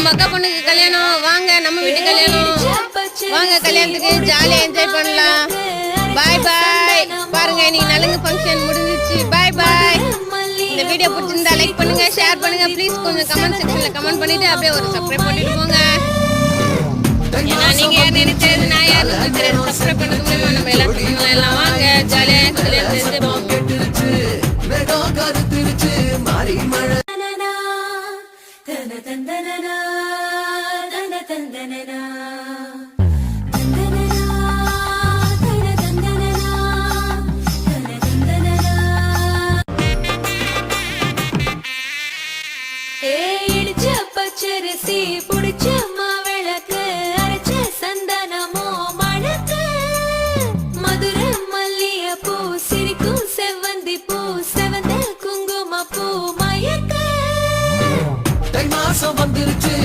நம்ம அக்கா பொண்ணுக்கு கல்யாணம். வாங்க நம்ம வீட்டு கல்யாணம். வாங்க கல்யாணத்துக்கு ஜாலியா என்ஜாய் பண்ணலாம். பாய் பாய். பாருங்க இன்னைக்கு நலுங்கு ஃபங்க்ஷன் முடிஞ்சிச்சு. பாய் பாய். இந்த வீடியோ பிடிச்சிருந்தா லைக் பண்ணுங்க, ஷேர் பண்ணுங்க. ப்ளீஸ் கொஞ்சம் கமெண்ட் செக்ஷன்ல கமெண்ட் பண்ணிட்டு அப்படியே ஒரு சப்ஸ்கிரைப் பண்ணிட்டு போங்க. ஏன்னா நீங்க யார் நினைச்சது நான் யார் தெரியாது. சப்ஸ்கிரைப் பண்ணது மூலமா நம்ம எல்லாத்துக்கும் எல்லாம் வாங்க ஜாலியா கல்யாணம் செஞ்சுப்போம். பச்சரிசி புடிச்ச மாவிளக்கு அரைச்ச சந்தனமோ மணக்கு மதுர மல்லிய பூ சிரிக்கும் செவ்வந்தி பூ செவந்த குங்கும பூ மயக்க தை மாசம் வந்துருச்சு